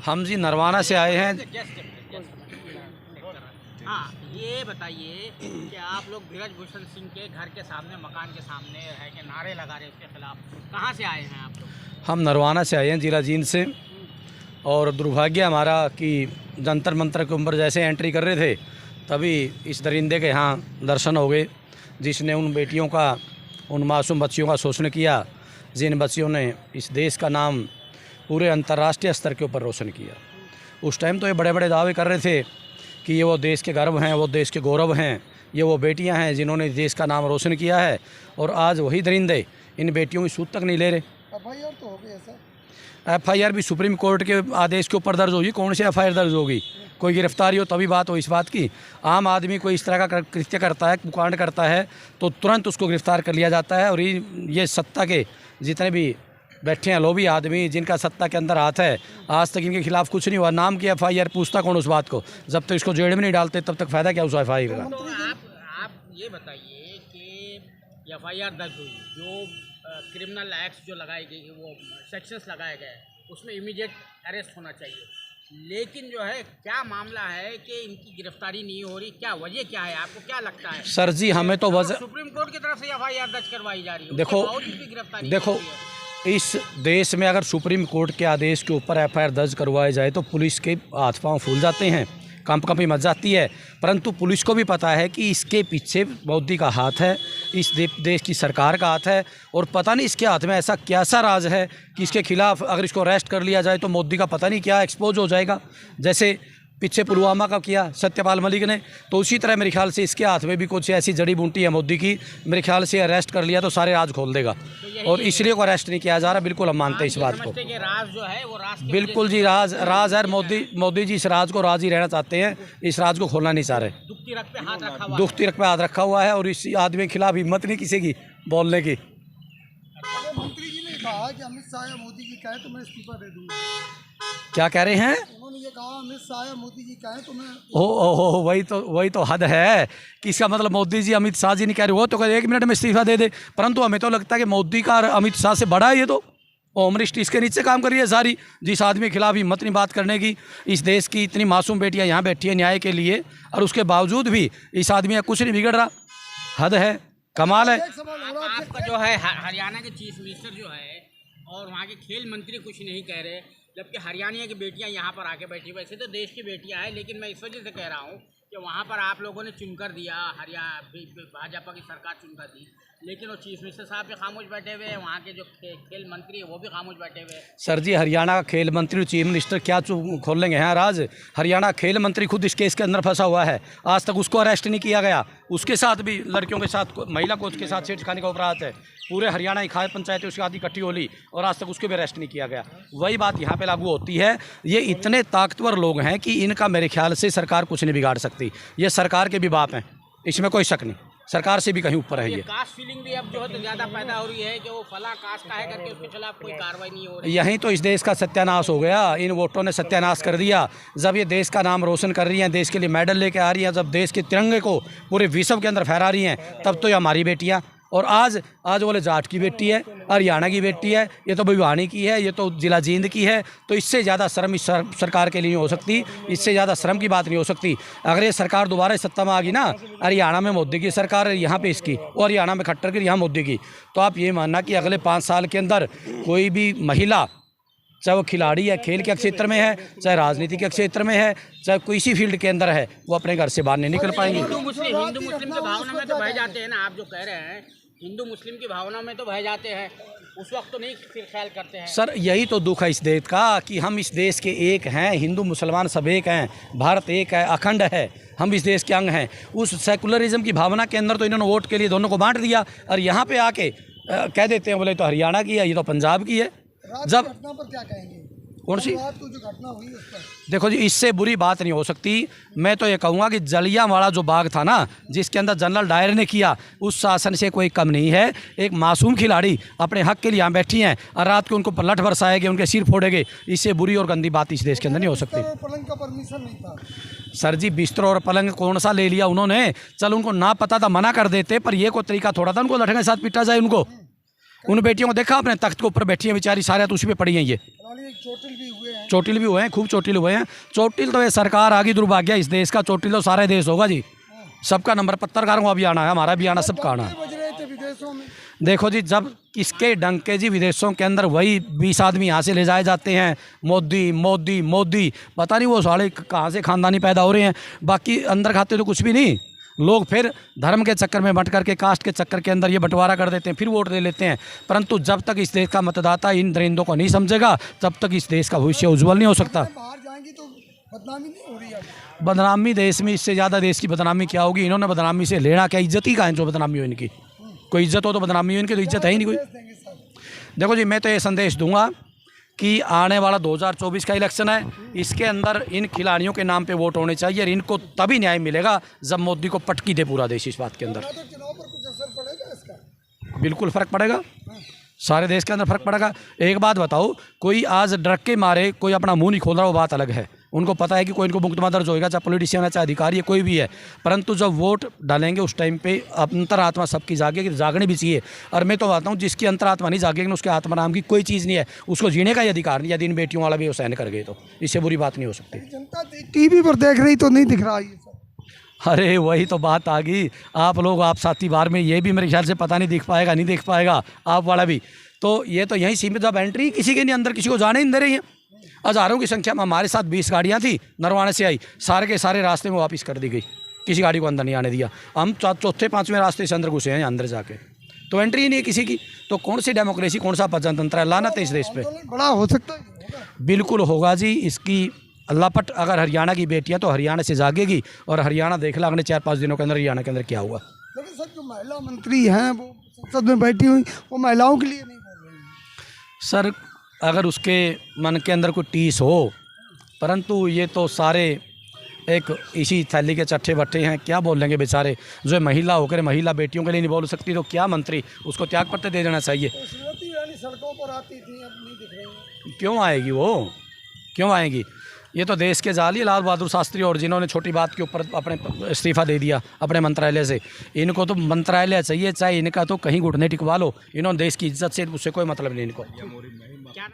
हम जी नरवाना से आए हैं। हाँ, ये बताइए कि आप लोग धीरज भूषण सिंह के घर के सामने, मकान के सामने है कि नारे लगा रहे उसके खिलाफ, कहाँ से आए हैं आप लोग? हम नरवाना से आए हैं, जिला जींद से। और दुर्भाग्य हमारा कि जंतर मंतर के ऊपर जैसे एंट्री कर रहे थे तभी इस दरिंदे के यहाँ दर्शन हो गए, जिसने उन बेटियों का, उन मासूम बच्चियों का शोषण किया, जिन बच्चियों ने इस देश का नाम पूरे अंतर्राष्ट्रीय स्तर के ऊपर रोशन किया। उस टाइम तो ये बड़े बड़े दावे कर रहे थे कि ये वो देश के गर्व हैं, वो देश के गौरव हैं, ये वो बेटियां हैं जिन्होंने देश का नाम रोशन किया है। और आज वही दरिंदे इन बेटियों की सूद तक नहीं ले रहे। FIR तो हो गई सर। FIR भी सुप्रीम कोर्ट के आदेश के ऊपर दर्ज होगी। कौन सी FIR दर्ज होगी? कोई गिरफ्तारी हो तभी बात हो इस बात की। आम आदमी कोई इस तरह का कृत्य करता है, कुकांड करता है, तो तुरंत उसको गिरफ्तार कर लिया जाता है। और ये सत्ता के जितने भी बैठे हैं लोभी आदमी, जिनका सत्ता के अंदर हाथ है, आज तक इनके खिलाफ कुछ नहीं हुआ। नाम की FIR, पूछता कौन उस बात को? जब तक इसको जेल में नहीं डालते तब तक फ़ायदा क्या उस FIR का? तो आप ये बताइए कि FIR दर्ज हुई, जो क्रिमिनल एक्ट्स जो लगाई गई, वो सेक्शंस लगाए गए, उसमें इमीडिएट अरेस्ट होना चाहिए, लेकिन जो है क्या मामला है कि इनकी गिरफ्तारी नहीं हो रही? क्या वजह क्या है, आपको क्या लगता है? सर जी, हमें तो वजह, सुप्रीम कोर्ट की तरफ से FIR दर्ज करवाई जा रही है, देखो उसके बावजूद भी गिरफ्तारी देखो नहीं हो रही है। इस देश में अगर सुप्रीम कोर्ट के आदेश के ऊपर FIR दर्ज करवाए जाए तो पुलिस के हाथ पांव फूल जाते हैं, कंपी मच जाती है। परंतु पुलिस को भी पता है कि इसके पीछे मोदी का हाथ है, इस देश की सरकार का हाथ है। और पता नहीं इसके हाथ में ऐसा क्या सा राज है कि इसके खिलाफ अगर इसको अरेस्ट कर लिया जाए तो मोदी का पता नहीं क्या एक्सपोज हो जाएगा। जैसे पीछे पुलवामा का किया सत्यपाल मलिक ने, तो उसी तरह मेरे ख्याल से इसके हाथ में भी कुछ ऐसी जड़ी बूटी है मोदी की। मेरे ख्याल से अरेस्ट कर लिया तो सारे राज खोल देगा, और इसलिए को अरेस्ट नहीं किया जा रहा। बिल्कुल हम मानते हैं इस बात को। राज जो है वो राज बिल्कुल जी, राज है। मोदी जी इस राज को राज ही रहना चाहते हैं, इस राज को खोलना नहीं चाह रहे। दुख तिलक पे हाथ रखा हुआ, दुख तिलक पे हाथ रखा हुआ है, और इस आदमी के खिलाफ हिम्मत नहीं किसी की बोलने की। मंत्री जी ने कहा कि अमित शाह या मोदी जी कहे तो मैं इस्तीफा दे दूंगा। क्या कह रहे हैं? उन्होंने ये कहा अमित शाह या मोदी जी कहे तो मैं हो वही तो हद है कि इसका मतलब मोदी जी अमित शाह जी नहीं कह रहे, वो तो कह 1 मिनट में इस्तीफा दे दे। परंतु हमें तो लगता है कि मोदी का और अमित शाह से बड़ा है ये तो। होम मिनिस्ट्री इसके नीचे काम कर रही है सारी। जिस आदमी के खिलाफ हिम्मत नहीं बात करने की, इस देश की इतनी मासूम बेटियां यहाँ बैठी है न्याय के लिए, और उसके बावजूद भी इस आदमी का कुछ नहीं बिगड़ रहा। हद है, कमाल है। आपका जो है हरियाणा के चीफ मिनिस्टर जो है और वहाँ के खेल मंत्री कुछ नहीं कह रहे, जबकि हरियाणा की बेटियां यहाँ पर आके बैठी। वैसे तो देश की बेटियां हैं, लेकिन मैं इस वजह से कह रहा हूँ कि वहाँ पर आप लोगों ने चुनकर दिया, भाजपा की सरकार चुनकर दी, लेकिन वो चीफ मिनिस्टर साहब भी खामोश बैठे हुए हैं, वहाँ के जो खेल मंत्री है वो भी खामोश बैठे हुए हैं। सर जी, हरियाणा का खेल मंत्री और चीफ मिनिस्टर क्या खोल लेंगे यहाँ राज? हरियाणा खेल मंत्री खुद इस केस के अंदर फंसा हुआ है, आज तक उसको अरेस्ट नहीं किया गया। उसके साथ भी लड़कियों के साथ, महिला कोच के साथ छेड़खानी का अपराध है। पूरे हरियाणा की खाए पंचायतें उसके आदि इकट्ठी हो ली, और आज तक उसको भी अरेस्ट नहीं किया गया। वही बात यहाँ पे लागू होती है। ये इतने ताकतवर लोग हैं कि इनका मेरे ख्याल से सरकार कुछ नहीं बिगाड़ सकती। ये सरकार के भी बाप हैं, इसमें कोई शक नहीं। सरकार से भी कहीं ऊपर है ये। कास्ट फीलिंग भी अब जो है तो ज़्यादा पैदा हो रही है कि वो फला कास्ट का है करके उसके खिलाफ कोई कार्रवाई नहीं हो रही। यहीं तो इस देश का सत्यानाश हो गया। इन वोटों ने सत्यानाश कर दिया। जब ये देश का नाम रोशन कर रही हैं, देश के लिए मेडल लेके आ रही हैं, जब देश के तिरंगे को पूरे विश्व के अंदर फहरा रही हैं, तब तो ये हमारी बेटियाँ। और आज बोले जाट की बेटी है, हरियाणा की बेटी है, ये तो भिवानी की है, ये तो जिला जींद की है। तो इससे ज़्यादा शर्म इस सरकार के लिए नहीं हो सकती, इससे ज़्यादा शर्म की बात नहीं हो सकती। अगर ये सरकार दोबारा सत्ता में आ गई ना, हरियाणा में मोदी की सरकार है, यहाँ पे इसकी, और हरियाणा में खट्टर की, यहाँ मोदी की, तो आप ये मानना कि अगले 5 साल के अंदर कोई भी महिला, चाहे वो खिलाड़ी है, खेल के क्षेत्र में है, चाहे राजनीति के क्षेत्र में है, चाहे कोई सी फील्ड के अंदर है, वो अपने घर से बाहर नहीं निकल पाएंगे। हिंदू मुस्लिम की भावना में तो बह जाते हैं ना, आप जो कह रहे हैं हिंदू मुस्लिम की भावना में तो बह जाते हैं, उस वक्त तो नहीं फिर ख्याल करते हैं। सर, यही तो दुख है इस देश का कि हम इस देश के एक हैं, हिंदू मुसलमान सब एक हैं, भारत एक है, अखंड है, हम इस देश के अंग हैं। उस सेकुलरिज्म की भावना के अंदर तो इन्होंने वोट के लिए दोनों को बांट दिया, और यहाँ पे आके कह देते हैं बोले तो हरियाणा की है, ये तो पंजाब की है। जब घटना पर क्या कहेंगे? कौन सी? जो घटना हुई उस पर देखो जी, इससे बुरी बात नहीं हो सकती। मैं तो ये कहूँगा कि जलियांवाला जो बाग था ना, जिसके अंदर जनरल डायर ने किया, उस शासन से कोई कम नहीं है। एक मासूम खिलाड़ी अपने हक के लिए यहाँ बैठी हैं, और रात को उनको पलट बरसाएंगे, उनके सिर फोड़ेंगे। इससे बुरी और गंदी बात इस देश के अंदर नहीं हो सकती। पलंग का परमिशन नहीं था सर जी, बिस्तर और पलंग कौन सा ले लिया उन्होंने? चल, उनको ना पता था, मना कर देते, पर ये कोई तरीका थोड़ा था उनको लठने के साथ पीटा जाए उनको। उन बेटियों को देखा आपने, तख्त के ऊपर बैठी हैं बेचारी, सारे हाथ उसी पे पड़ी हैं ये। फिलहाल एक चोटिल भी हुए हैं। चोटिल भी हुए हैं, खूब चोटिल हुए हैं। चोटिल तो ये सरकार आ गई, दुर्भाग्य इस देश का। चोटिल तो सारे देश होगा जी, सबका नंबर। पत्रकारों का भी आना है, हमारा भी आना, सबका आना है। बज रहे थे विदेशों में। देखो जी, जब इसके डंके जी विदेशों के अंदर वही 20 आदमी यहाँ से ले जाए जाते हैं, मोदी मोदी मोदी, पता नहीं वो साले कहाँ से खानदानी पैदा हो रहे हैं। बाकी अंदर खाते तो कुछ भी नहीं, लोग फिर धर्म के चक्कर में बंट करके, कास्ट के चक्कर के अंदर ये बंटवारा कर देते हैं, फिर वोट दे लेते हैं। परंतु जब तक इस देश का मतदाता इन दरिंदों को नहीं समझेगा, तब तक इस देश का भविष्य उज्जवल नहीं हो सकता। बाहर जाएंगी तो बदनामी नहीं हो रही है? बदनामी देश में, इससे ज़्यादा देश की बदनामी क्या होगी? इन्होंने बदनामी से लेना क्या? इज्जत ही कहाँ है जो बदनामी हो इनकी? कोई इज्जत हो तो बदनामी हो, इनकी तो इज्जत है ही नहीं कोई। देंगे सर। देखो जी, मैं तो ये संदेश दूंगा कि आने वाला 2024 का इलेक्शन है, इसके अंदर इन खिलाड़ियों के नाम पे वोट होने चाहिए, और इनको तभी न्याय मिलेगा जब मोदी को पटकी दे पूरा देश इस बात के अंदर। तो चुनाव पर कुछ असर पड़ेगा इसका? बिल्कुल फ़र्क पड़ेगा, सारे देश के अंदर फ़र्क पड़ेगा। एक बात बताओ, कोई आज डर के मारे कोई अपना मुंह नहीं खोल रहा, वो बात अलग है। उनको पता है कि कोई इनको मुकदमा दर्ज होएगा, चाहे पॉलिटिशियन है, चाहे अधिकारी है, कोई भी है। परंतु जब वोट डालेंगे उस टाइम पे अंतरात्मा सबकी जागेगी, जागनी भी चाहिए। और मैं तो बताता हूँ, जिसकी अंतरात्मा नहीं जागेगी, उसके आत्मा नाम की कोई चीज़ नहीं है, उसको जीने का ही अधिकार नहीं। यदि इन बेटियों वाला भी वो सहन कर गए तो इससे बुरी बात नहीं हो सकती। जनता टीवी पर देख रही तो नहीं दिख रहा ये सब। अरे वही तो बात आ गई। आप लोग, आप साथी बार में ये भी मेरे ख्याल से पता नहीं दिख पाएगा, नहीं दिख पाएगा आप वाला भी। तो ये तो यहीं सीमित, अब एंट्री किसी के नहीं, अंदर किसी को जाने नहीं दे रही है। हज़ारों की संख्या में हमारे साथ 20 गाड़ियाँ थी, नरवाने से आई, सारे के सारे रास्ते में वापस कर दी गई, किसी गाड़ी को अंदर नहीं आने दिया। हम चौथे पाँचवें रास्ते से अंदर घुसे हैं अंदर जाके, तो एंट्री ही नहीं है किसी की। तो कौन सी डेमोक्रेसी, कौन सा प्रजातंत्र है? लानत है इस देश पे। आंदोलन बड़ा हो सकता है, होगा। बिल्कुल होगा जी। इसकी अल्लापट अगर हरियाणा की बेटियां तो हरियाणा से जागेगी, और हरियाणा देख ला अगले 4-5 दिनों के अंदर हरियाणा के अंदर क्या हुआ। लेकिन सर, जो महिला मंत्री हैं वो संसद में बैठी हुई, वो महिलाओं के लिए नहीं बोल रही हैं। सर, अगर उसके मन के अंदर कोई टीस हो, परंतु ये तो सारे एक इसी थैली के चट्टे बट्टे हैं, क्या बोल लेंगे बेचारे। जो महिला होकर महिला बेटियों के लिए नहीं बोल सकती, तो क्या मंत्री, उसको त्याग पत्र दे देना चाहिए। तो स्मृति ईरानी सड़कों पर आती थी, अब नहीं दिख रही हैं। क्यों आएगी वो, क्यों आएगी? ये तो देश के जाली लाल बहादुर शास्त्री, और जिन्होंने छोटी बात के ऊपर अपने इस्तीफा दे दिया अपने मंत्रालय से। इनको तो मंत्रालय चाहिए, चाहे इनका तो कहीं घुटने टिकवा लो। इन्होंने देश की इज्जत से, उससे कोई मतलब नहीं इनको।